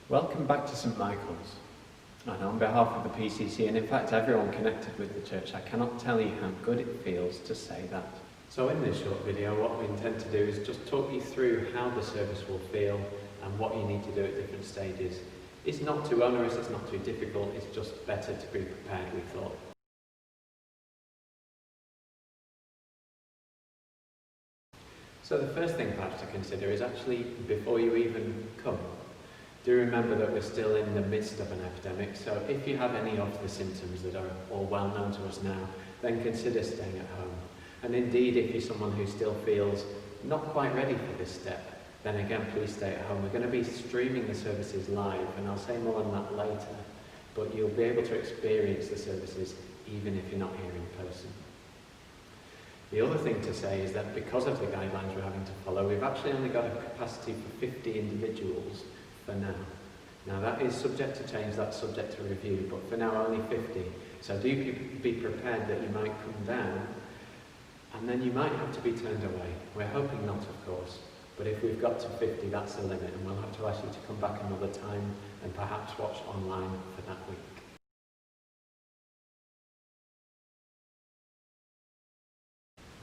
Welcome back to St Michael's, and on behalf of the PCC and in fact everyone connected with the church, I cannot tell you how good it feels to say that. So in this short video what we intend to do is just talk you through how the service will feel and what you need to do at different stages. It's not too onerous, it's not too difficult, it's just better to be prepared, we thought. So the first thing perhaps to consider is actually before you even come. Do remember that we're still in the midst of an epidemic, so if you have any of the symptoms that are all well known to us now, then consider staying at home. And indeed, if you're someone who still feels not quite ready for this step, then again, please stay at home. We're going to be streaming the services live, and I'll say more on that later, but you'll be able to experience the services even if you're not here in person. The other thing to say is that because of the guidelines we're having to follow, we've actually only got a capacity for 50 individuals for now. Now that is subject to change, that's subject to review, but for now only 50. So do be prepared that you might come down and then you might have to be turned away. We're hoping not, of course, but if we've got to 50, that's the limit, and we'll have to ask you to come back another time and perhaps watch online for that week.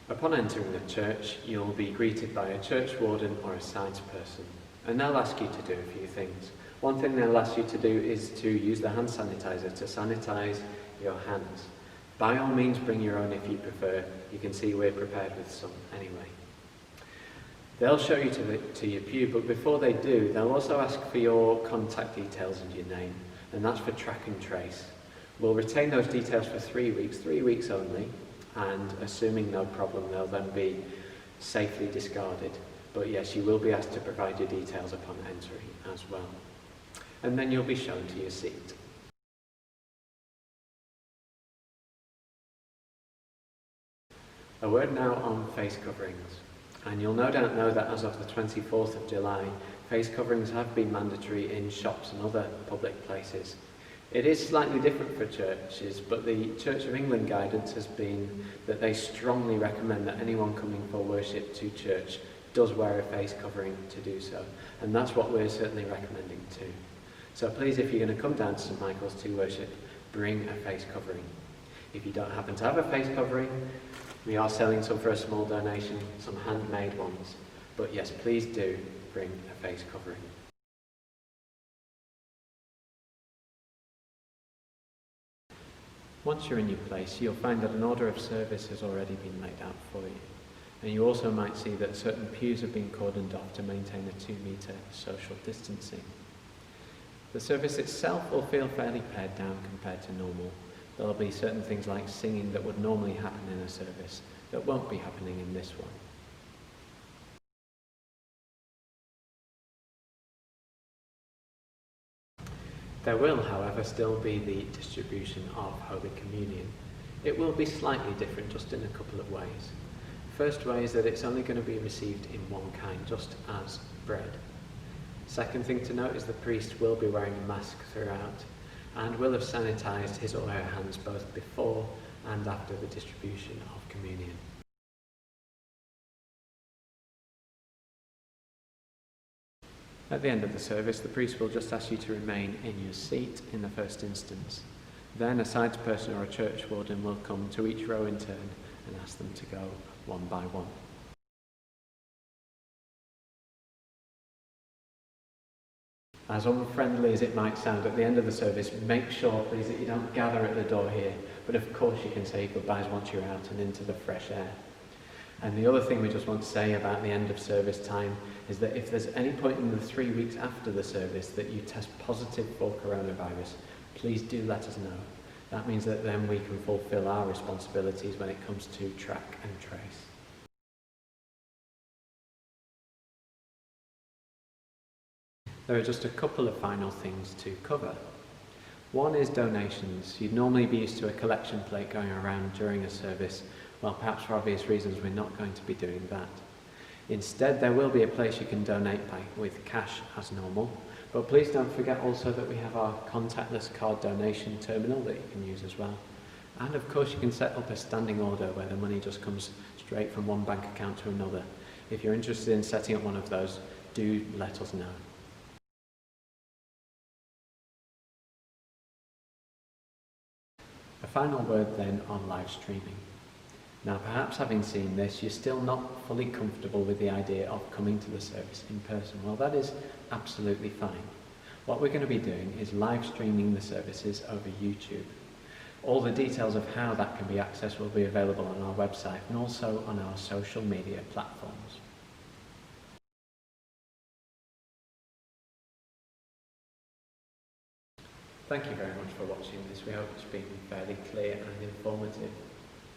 Upon entering the church, you'll be greeted by a church warden or a sides person, and they'll ask you to do a few things. One thing they'll ask you to do is to use the hand sanitizer to sanitize your hands. By all means, bring your own if you prefer. You can see we're prepared with some anyway. They'll show you to your pew, but before they do, they'll also ask for your contact details and your name, and that's for track and trace. We'll retain those details for 3 weeks only, and assuming no problem, they'll then be safely discarded. But yes, you will be asked to provide your details upon entry as well. And then you'll be shown to your seat. A word now on face coverings. And you'll no doubt know that as of the 24th of July, face coverings have been mandatory in shops and other public places. It is slightly different for churches, but the Church of England guidance has been that they strongly recommend that anyone coming for worship to church does wear a face covering to do so. And that's what we're certainly recommending too. So please, if you're going to come down to St Michael's to worship, bring a face covering. If you don't happen to have a face covering, we are selling some for a small donation, some handmade ones. But yes, please do bring a face covering. Once you're in your place, you'll find that an order of service has already been laid out for you. And you also might see that certain pews have been cordoned off to maintain a 2-metre social distancing. The service itself will feel fairly pared down compared to normal. There'll be certain things like singing that would normally happen in a service that won't be happening in this one. There will, however, still be the distribution of Holy Communion. It will be slightly different just in a couple of ways. First way is that it's only going to be received in one kind, just as bread. Second thing to note is the priest will be wearing a mask throughout and will have sanitised his or her hands both before and after the distribution of communion. At the end of the service, the priest will just ask you to remain in your seat in the first instance. Then a sides person or a church warden will come to each row in turn and ask them to go one by one. As unfriendly as it might sound at the end of the service, make sure please that you don't gather at the door here, but of course you can say goodbyes once you're out and into the fresh air. And the other thing we just want to say about the end of service time is that if there's any point in the 3 weeks after the service that you test positive for coronavirus, please do let us know. That means that then we can fulfill our responsibilities when it comes to track and trace. There are just a couple of final things to cover. One is donations. You'd normally be used to a collection plate going around during a service. Well, perhaps for obvious reasons we're not going to be doing that. Instead, there will be a place you can donate with cash as normal. But please don't forget also that we have our contactless card donation terminal that you can use as well. And of course you can set up a standing order where the money just comes straight from one bank account to another. If you're interested in setting up one of those, do let us know. final word then on live streaming. Now perhaps having seen this, you're still not fully comfortable with the idea of coming to the service in person. Well, that is absolutely fine. What we're going to be doing is live streaming the services over YouTube. All the details of how that can be accessed will be available on our website and also on our social media platforms. Thank you very much for watching this. We hope it's been fairly clear and informative.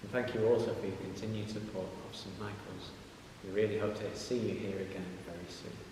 And thank you also for your continued support of St Michael's. We really hope to see you here again very soon.